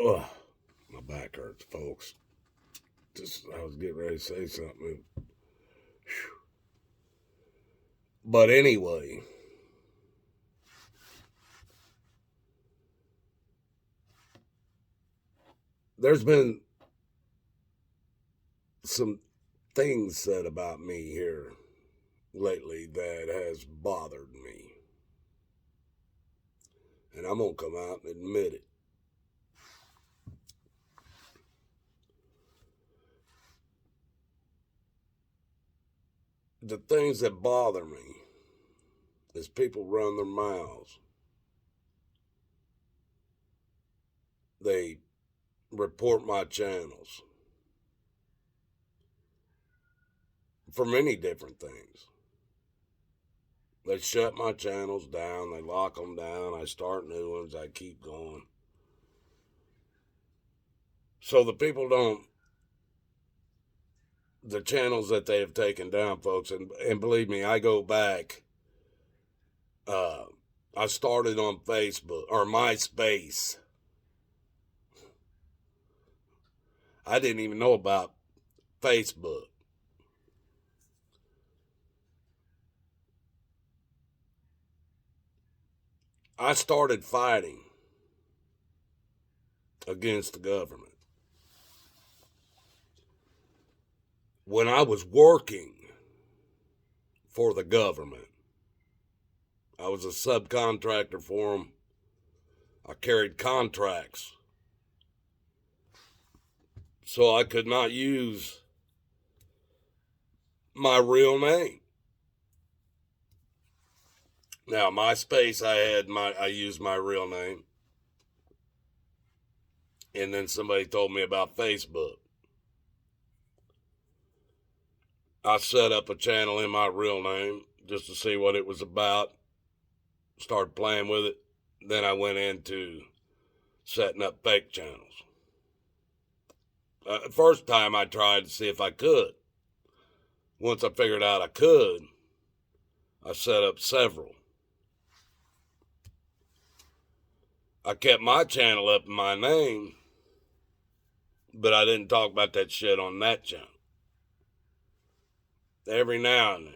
Ugh, my back hurts, folks. I was getting ready to say something. But anyway, there's been some things said about me here lately that has bothered me. And I'm going to come out and admit it. The things that bother me is people run their mouths. They report my channels for many different things. They shut my channels down. They lock them down. I start new ones. I keep going. So the people don't, the channels that they have taken down, folks, and believe me, I go back. I started on Facebook or MySpace. I didn't even know about Facebook. I started fighting against the government when I was working for the government. I was a subcontractor for them. I carried contracts. So I could not use my real name. Now, MySpace, I used my real name. And then somebody told me about Facebook. I set up a channel in my real name just to see what it was about. Started playing with it. Then I went into setting up fake channels. First time I tried to see if I could. Once I figured out I could, I set up several. I kept my channel up in my name, but I didn't talk about that shit on that channel. Every now and then.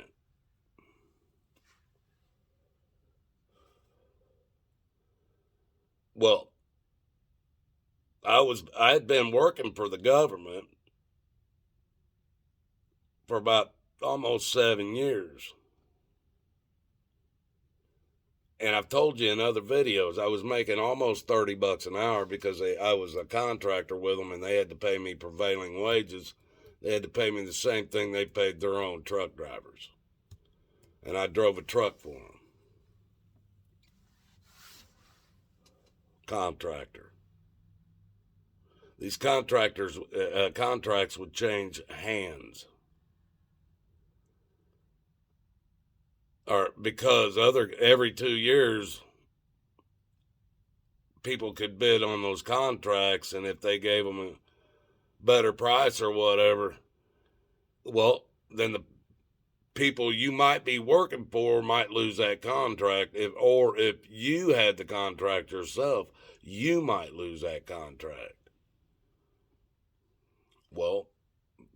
Well, I had been working for the government for about almost 7 years. And I've told you in other videos, I was making almost $30 an hour because I was a contractor with them and they had to pay me prevailing wages. They had to pay me the same thing they paid their own truck drivers. And I drove a truck for them. Contractor. These contractors, contracts would change hands. Or because every 2 years, people could bid on those contracts, and if they gave them a better price or whatever, well, then the people you might be working for might lose that contract. If you had the contract yourself, you might lose that contract. Well,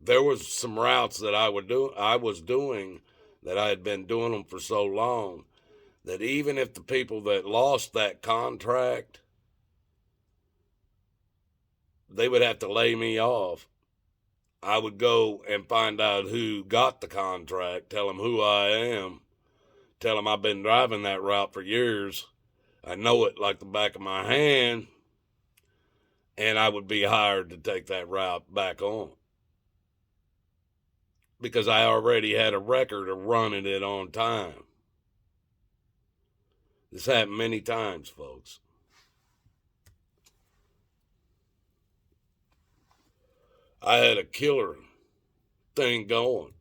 there was some routes that I was doing that I had been doing them for so long that even if the people that lost that contract, they would have to lay me off, I would go and find out who got the contract, tell them who I am, tell them I've been driving that route for years. I know it like the back of my hand, and I would be hired to take that route back on. Because I already had a record of running it on time. This happened many times, folks. I had a killer thing going.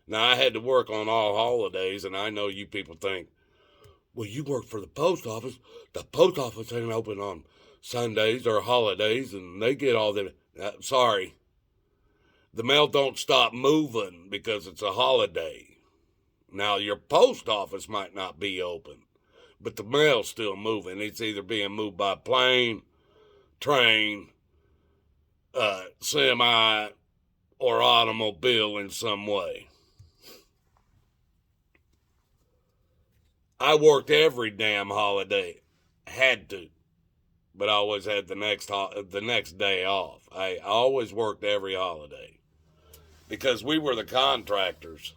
Now, I had to work on all holidays, and I know you people think, well, you work for the post office. The post office ain't open on Sundays or holidays, and they get all the... sorry. The mail don't stop moving because it's a holiday. Now, your post office might not be open, but the mail's still moving. It's either being moved by plane train, semi, or automobile in some way. I worked every damn holiday. Had to. But I always had the next day off. I always worked every holiday. Because we were the contractors.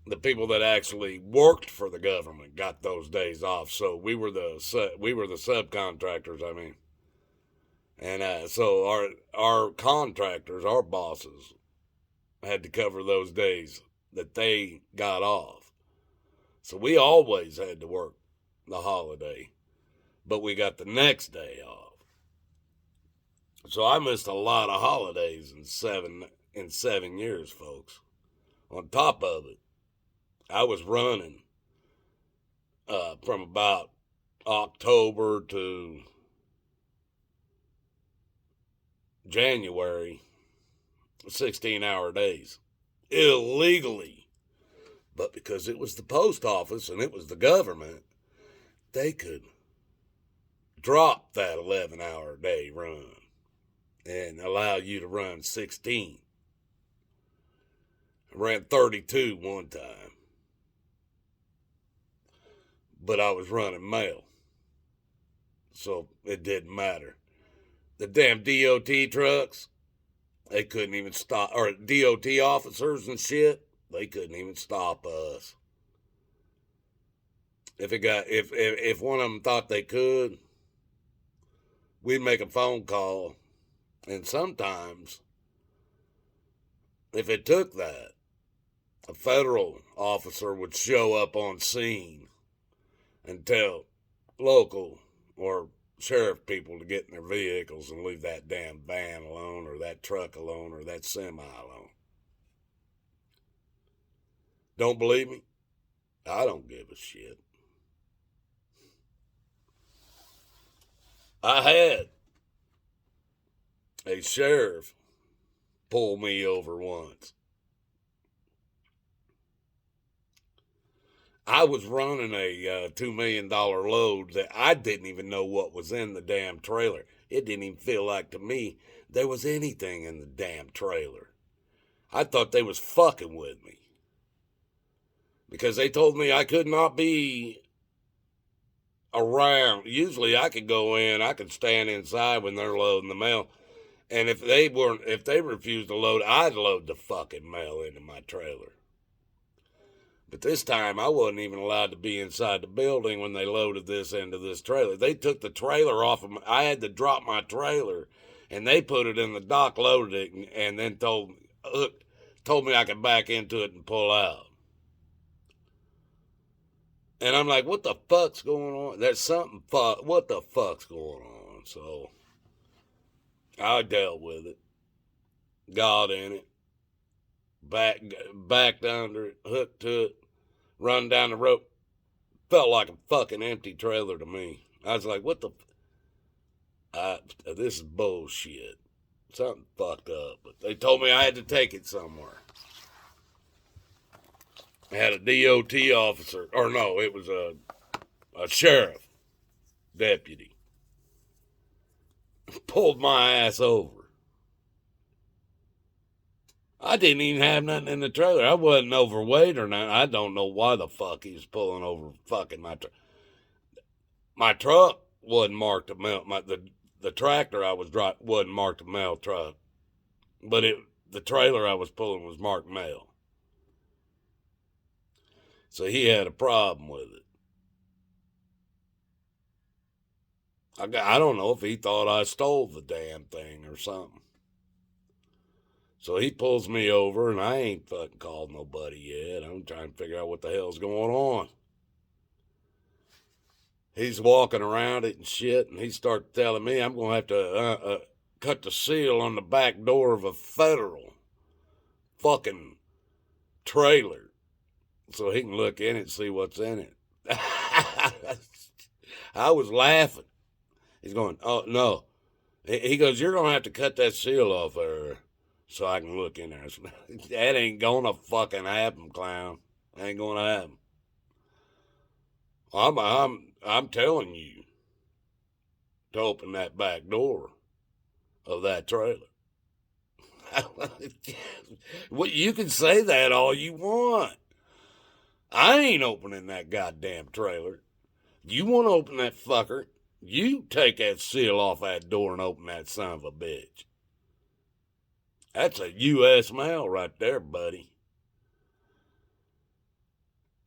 The people that actually worked for the government got those days off. So we were the subcontractors, I mean. And so our contractors, our bosses, had to cover those days that they got off. So we always had to work the holiday, but we got the next day off. So I missed a lot of holidays in 7 years, folks. On top of it, I was running from about October to January, 16-hour days, illegally. But because it was the post office and it was the government, they could drop that 11-hour day run and allow you to run 16. I ran 32 one time. But I was running mail. So it didn't matter. The damn DOT trucks, they couldn't even stop, or DOT officers and shit, they couldn't even stop us. If one of them thought they could, we'd make a phone call, and sometimes, if it took that, a federal officer would show up on scene and tell local or sheriff people to get in their vehicles and leave that damn van alone, or that truck alone, or that semi alone. Don't believe me? I don't give a shit. I had a sheriff pull me over once. I was running a $2 million load that I didn't even know what was in the damn trailer. It didn't even feel like to me there was anything in the damn trailer. I thought they was fucking with me. Because they told me I could not be around. Usually I could go in, I could stand inside when they're loading the mail. And if they refused to load, I'd load the fucking mail into my trailer. But this time, I wasn't even allowed to be inside the building when they loaded this into this trailer. They took the trailer off of me. I had to drop my trailer, and they put it in the dock, loaded it, and then told me I could back into it and pull out. And I'm like, what the fuck's going on? There's something what the fuck's going on? So I dealt with it, got in it, backed under it, hooked to it, run down the road. Felt like a fucking empty trailer to me. I was like, what the... this is bullshit. Something fucked up. But they told me I had to take it somewhere. I had a DOT officer, or no, it was a sheriff deputy. Pulled my ass over. I didn't even have nothing in the trailer. I wasn't overweight or nothing. I don't know why the fuck he was pulling over fucking my truck. My truck wasn't marked a mail. The tractor I was driving wasn't marked a mail truck. But the trailer I was pulling was marked mail. So he had a problem with it. I don't know if he thought I stole the damn thing or something. So he pulls me over, and I ain't fucking called nobody yet. I'm trying to figure out what the hell's going on. He's walking around it and shit, and he starts telling me I'm going to have to cut the seal on the back door of a federal fucking trailer so he can look in it and see what's in it. I was laughing. He's going, oh, no. He goes, you're going to have to cut that seal off there so I can look in there. That ain't going to fucking happen, clown. Ain't going to happen. I'm telling you. to open that back door of that trailer. Well, you can say that all you want. I ain't opening that goddamn trailer. You want to open that fucker, you take that seal off that door and open that son of a bitch. That's a U.S. mail right there, buddy.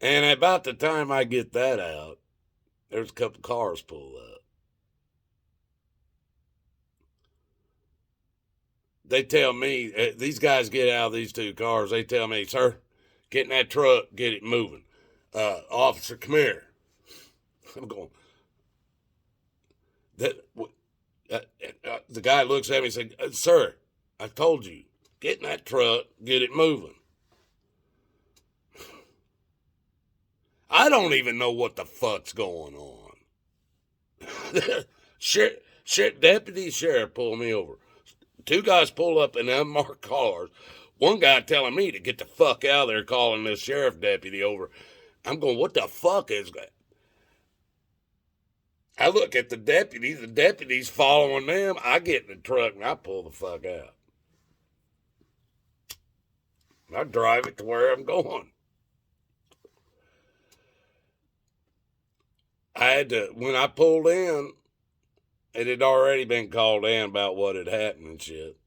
And about the time I get that out, there's a couple cars pull up. They tell me, these guys get out of these two cars, they tell me, sir, get in that truck, get it moving. Officer, come here. I'm going, the guy looks at me and says, sir, I told you, get in that truck, get it moving. I don't even know what the fuck's going on. Deputy sheriff pulled me over. Two guys pull up in unmarked cars. One guy telling me to get the fuck out of there, calling this sheriff deputy over. I'm going, what the fuck is that? I look at the deputy's following them. I get in the truck and I pull the fuck out. I drive it to where I'm going. I had to, when I pulled in, it had already been called in about what had happened and shit.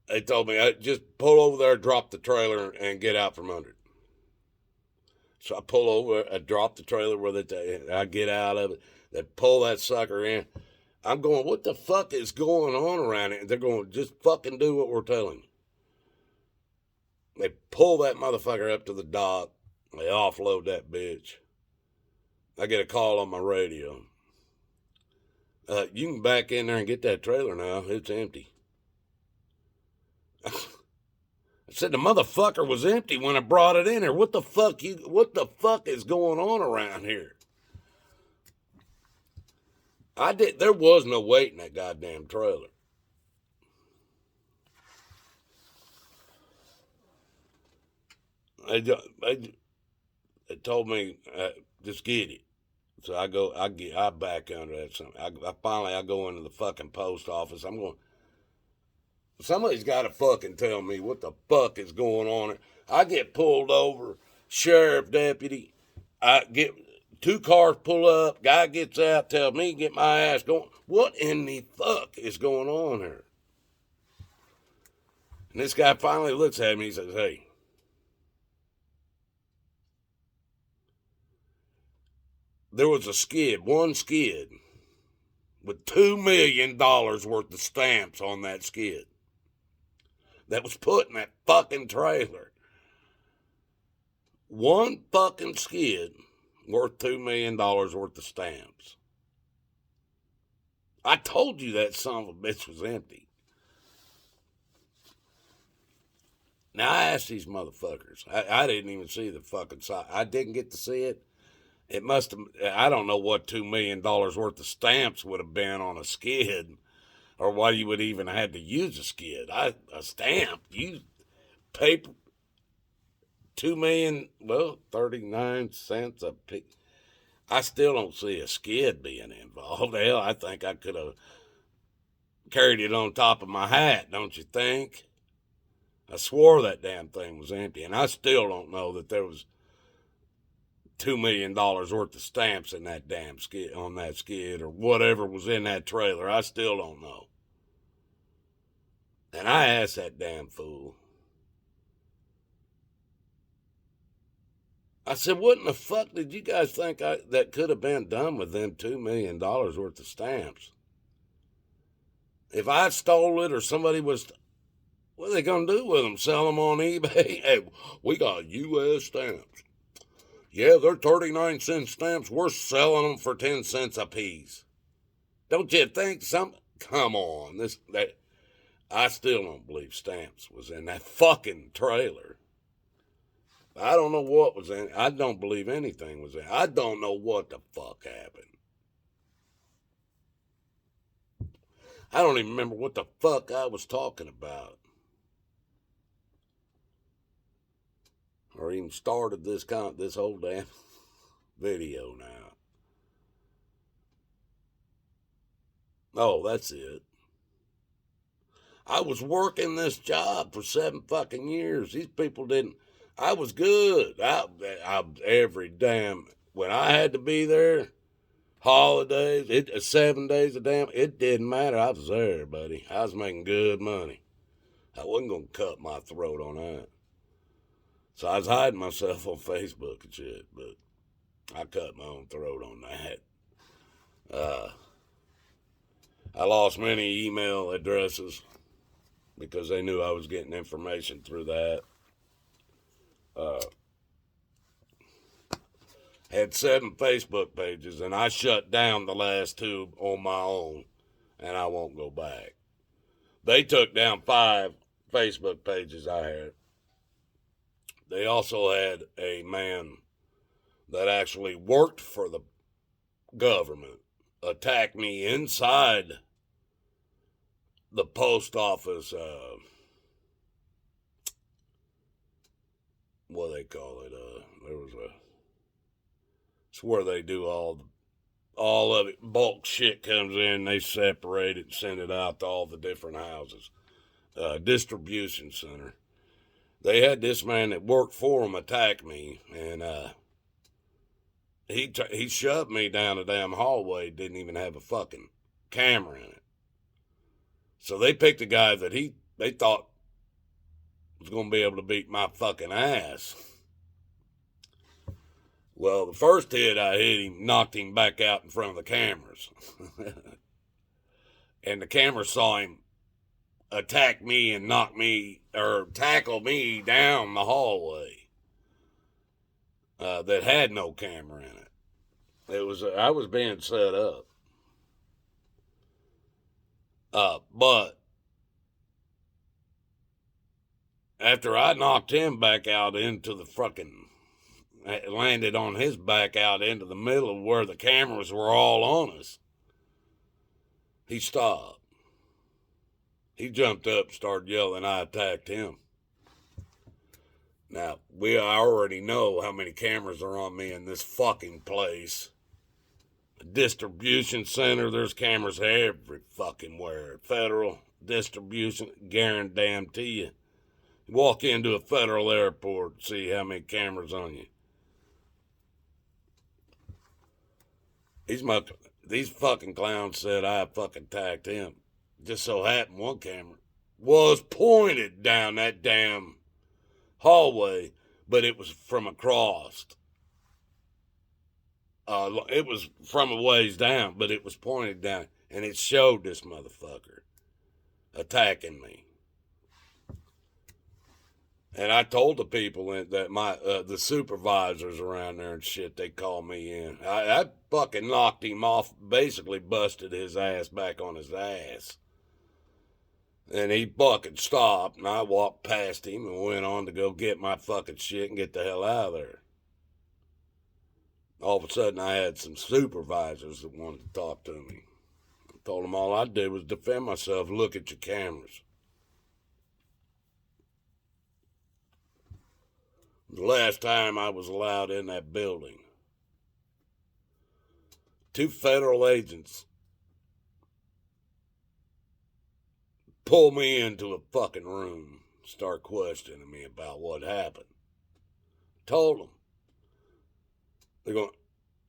They told me, just pull over there, drop the trailer, and get out from under it. So I pull over, I drop the trailer I get out of it. They pull that sucker in. I'm going, what the fuck is going on around here? They're going, just fucking do what we're telling you. They pull that motherfucker up to the dock. They offload that bitch. I get a call on my radio. You can back in there and get that trailer now. It's empty. I said the motherfucker was empty when I brought it in here. What the fuck is going on around here? There was no weight in that goddamn trailer. They told me, just get it. So I back under that something. I go into the fucking post office. I'm going, somebody's got to fucking tell me what the fuck is going on. I get pulled over, sheriff deputy. I get two cars pull up, guy gets out, tell me get my ass going. What in the fuck is going on here? And this guy finally looks at me, he says, hey, there was one skid, with $2 million worth of stamps on that skid that was put in that fucking trailer. One fucking skid worth $2 million worth of stamps. I told you that son of a bitch was empty. Now, I asked these motherfuckers. I didn't even see the fucking side. I didn't get to see it. It must have, I don't know what $2 million worth of stamps would have been on a skid, or why you would even have to use a skid. A stamp, you paper, 2 million, well, 39 cents a piece. I still don't see a skid being involved. Hell, I think I could have carried it on top of my hat, don't you think? I swore that damn thing was empty, and I still don't know that there was $2 million worth of stamps in that damn skid, on that skid, or whatever was in that trailer. I still don't know. And I asked that damn fool. I said, what in the fuck did you guys think that could have been done with them $2 million worth of stamps? If I stole it or somebody was, what are they going to do with them? Sell them on eBay? Hey, we got U.S. stamps. Yeah, they're 39-cent stamps. We're selling them for 10 cents a piece. Don't you think come on, I still don't believe stamps was in that fucking trailer. I don't know what was in it. I don't believe anything was in it. I don't know what the fuck happened. I don't even remember what the fuck I was talking about. Or even started this whole damn video now. Oh, that's it. I was working this job for 7 fucking years. These people didn't. I was good. Every damn. When I had to be there, holidays, 7 days a damn, it didn't matter. I was there, buddy. I was making good money. I wasn't going to cut my throat on that. So I was hiding myself on Facebook and shit, but I cut my own throat on that. I lost many email addresses because they knew I was getting information through that. Had 7 Facebook pages, and I shut down the last 2 on my own, and I won't go back. They took down 5 Facebook pages I had. They also had a man that actually worked for the government attack me inside the post office, what do they call it? It's where they do all of it. Bulk shit comes in, they separate it and send it out to all the different houses. Distribution center. They had this man that worked for them attack me, and he shoved me down a damn hallway, didn't even have a fucking camera in it. So they picked a guy that they thought was going to be able to beat my fucking ass. Well, the first hit I hit him knocked him back out in front of the cameras. And the camera saw him attack me and knock me, or tackle me down the hallway that had no camera in it. I was being set up. But after I knocked him back out into the fucking, landed on his back out into the middle of where the cameras were all on us, he stopped. He jumped up and started yelling. I attacked him. Now, I already know how many cameras are on me in this fucking place. Distribution center, there's cameras every fucking where. Federal distribution, guarantee you. Walk into a federal airport, see how many cameras on you. These fucking clowns said I fucking attacked him. Just so happened one camera was pointed down that damn hallway, but it was from across. It was from a ways down, but it was pointed down, and it showed this motherfucker attacking me. And I told the people that the supervisors around there and shit, they called me in. I fucking knocked him off, basically busted his ass back on his ass. And he fucking stopped, and I walked past him and went on to go get my fucking shit and get the hell out of there. All of a sudden, I had some supervisors that wanted to talk to me. I told them all I did was defend myself, look at your cameras. The last time I was allowed in that building, 2 federal agents pull me into a fucking room, start questioning me about what happened. Told them.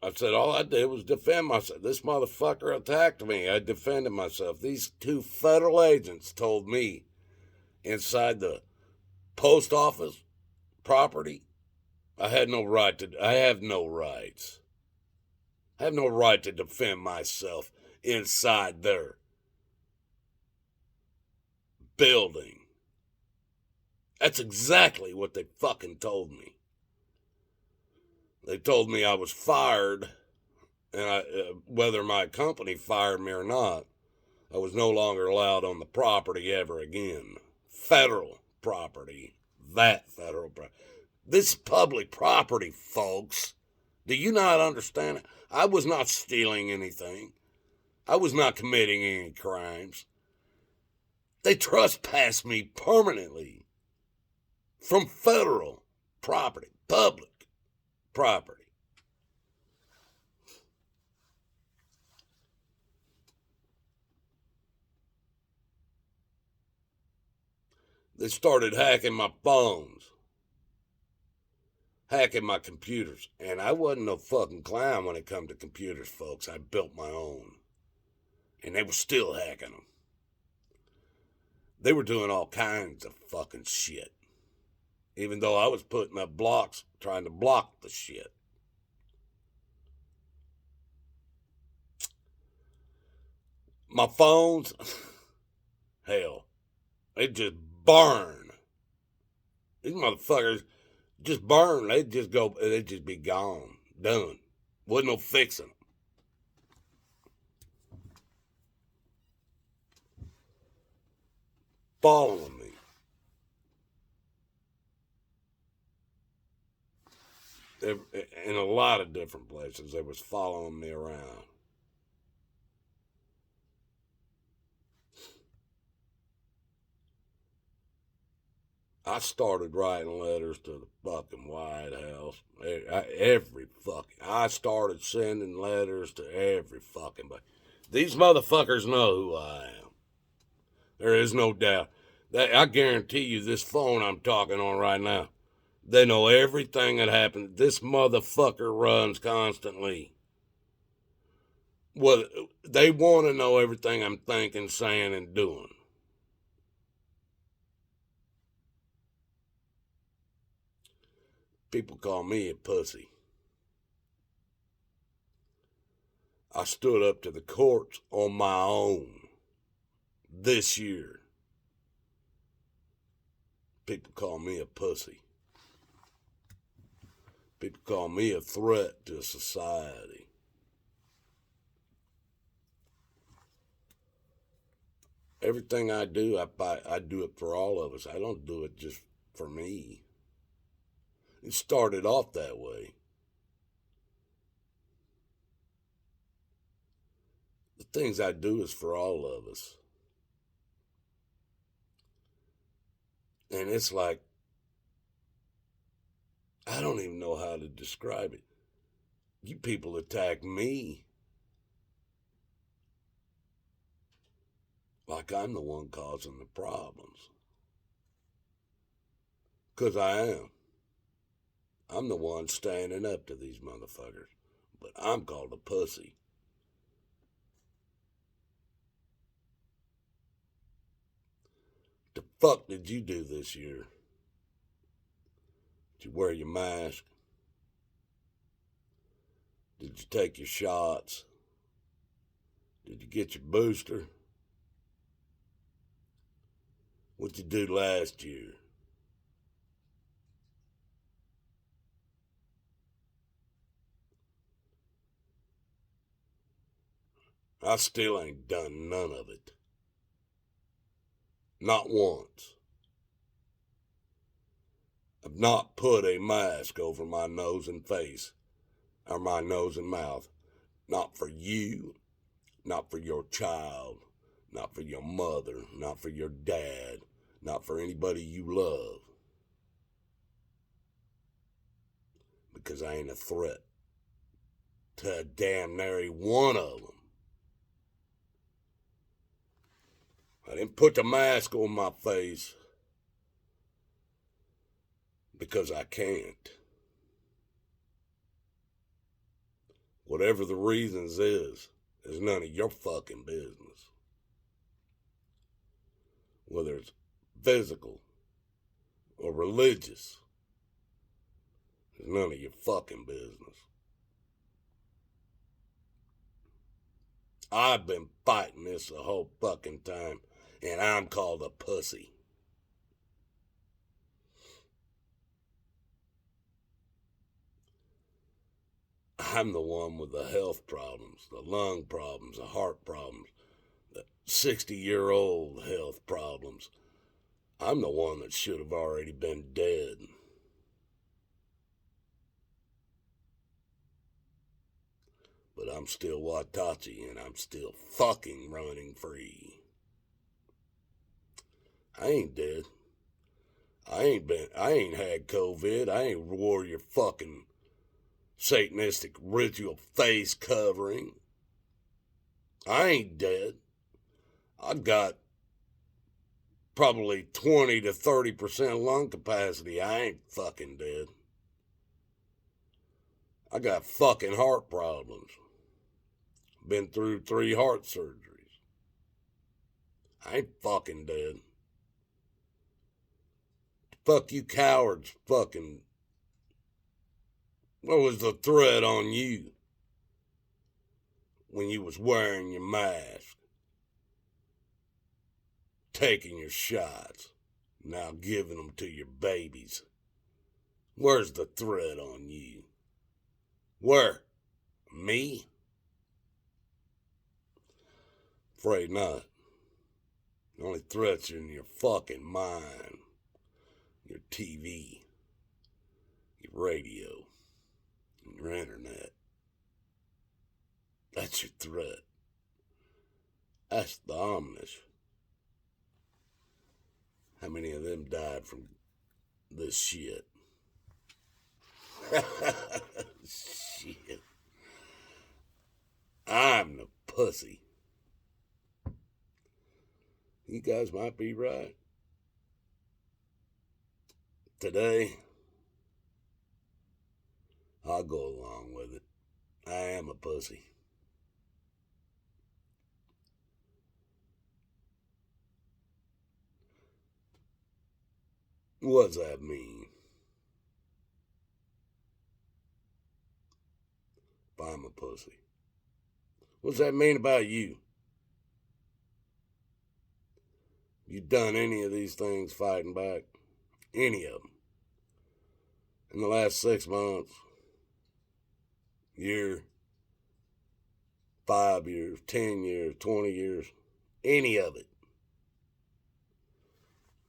I said, all I did was defend myself. This motherfucker attacked me. I defended myself. These 2 federal agents told me inside the post office property, I have no rights. I have no right to defend myself inside their building. That's exactly what they fucking told me. They told me I was fired, and whether my company fired me or not, I was no longer allowed on the property ever again. Federal property. That federal property. This public property, folks. Do you not understand it? I was not stealing anything. I was not committing any crimes. They trespassed me permanently from federal property, public property. They started hacking my phones, hacking my computers. And I wasn't no fucking clown when it come to computers, folks. I built my own. And they were still hacking them. They were doing all kinds of fucking shit. Even though I was putting up blocks, trying to block the shit. My phones, hell, they just burn. These motherfuckers just burn. They'd just be gone. Done. Wasn't no fixing them. Following me. In a lot of different places, they was following me around. I started writing letters to the fucking White House. I started sending letters to every fucking body. These motherfuckers know who I am. There is no doubt. I guarantee you this phone I'm talking on right now, they know everything that happened. This motherfucker runs constantly. Well, they want to know everything I'm thinking, saying, and doing. People call me a pussy. I stood up to the courts on my own this year. People call me a pussy. People call me a threat to society. Everything I do, I do it for all of us. I don't do it just for me. It started off that way. The things I do is for all of us. And it's like, I don't even know how to describe it. You people attack me like I'm the one causing the problems. Because I am. I'm the one standing up to these motherfuckers. But I'm called a pussy. The fuck did you do this year? Did you wear your mask? Did you take your shots? Did you get your booster? What'd you do last year? I still ain't done none of it. Not once. I've not put a mask over my nose and face, or my nose and mouth. Not for you, not for your child, not for your mother, not for your dad, not for anybody you love. Because I ain't a threat to a damn nary one of them. I didn't put the mask on my face because I can't. Whatever the reasons is none of your fucking business. Whether it's physical or religious, it's none of your fucking business. I've been fighting this the whole fucking time, and I'm called a pussy. I'm the one with the health problems, the lung problems, the heart problems, the 60-year-old health problems. I'm the one that should have already been dead. But I'm still Watachi, and I'm still fucking running free. I ain't dead. I ain't had COVID. I ain't wore your fucking Satanistic ritual face covering. I ain't dead. I got probably 20 to 30% lung capacity. I ain't fucking dead. I got fucking heart problems. Been through 3 heart surgeries. I ain't fucking dead. Fuck you cowards fucking. What was the threat on you when you was wearing your mask? Taking your shots. Now giving them to your babies. Where's the threat on you? Where? Me? Afraid not. The only threats are in your fucking mind. Your TV. Your radio. And your internet. That's your threat. That's the ominous. How many of them died from this shit? Shit. I'm the pussy. You guys might be right. Today, I'll go along with it. I am a pussy. What does that mean? If I'm a pussy. What does that mean about you? You done any of these things fighting back? Any of them? In the last 6 months? Year? 5 years? 10 years? 20 years? Any of it?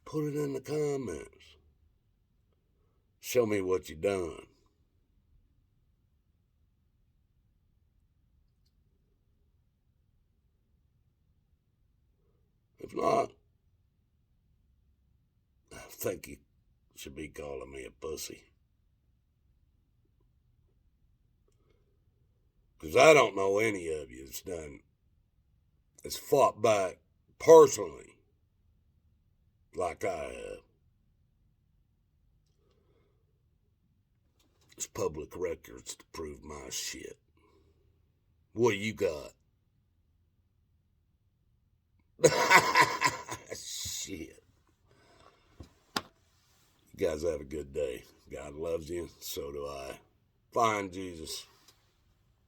Put it in the comments. Show me what you done. If not, I think you should be calling me a pussy. Because I don't know any of you that's fought back personally like I have. It's public records to prove my shit. What you got? Shit. You guys have a good day. God loves you. So do I. Find Jesus.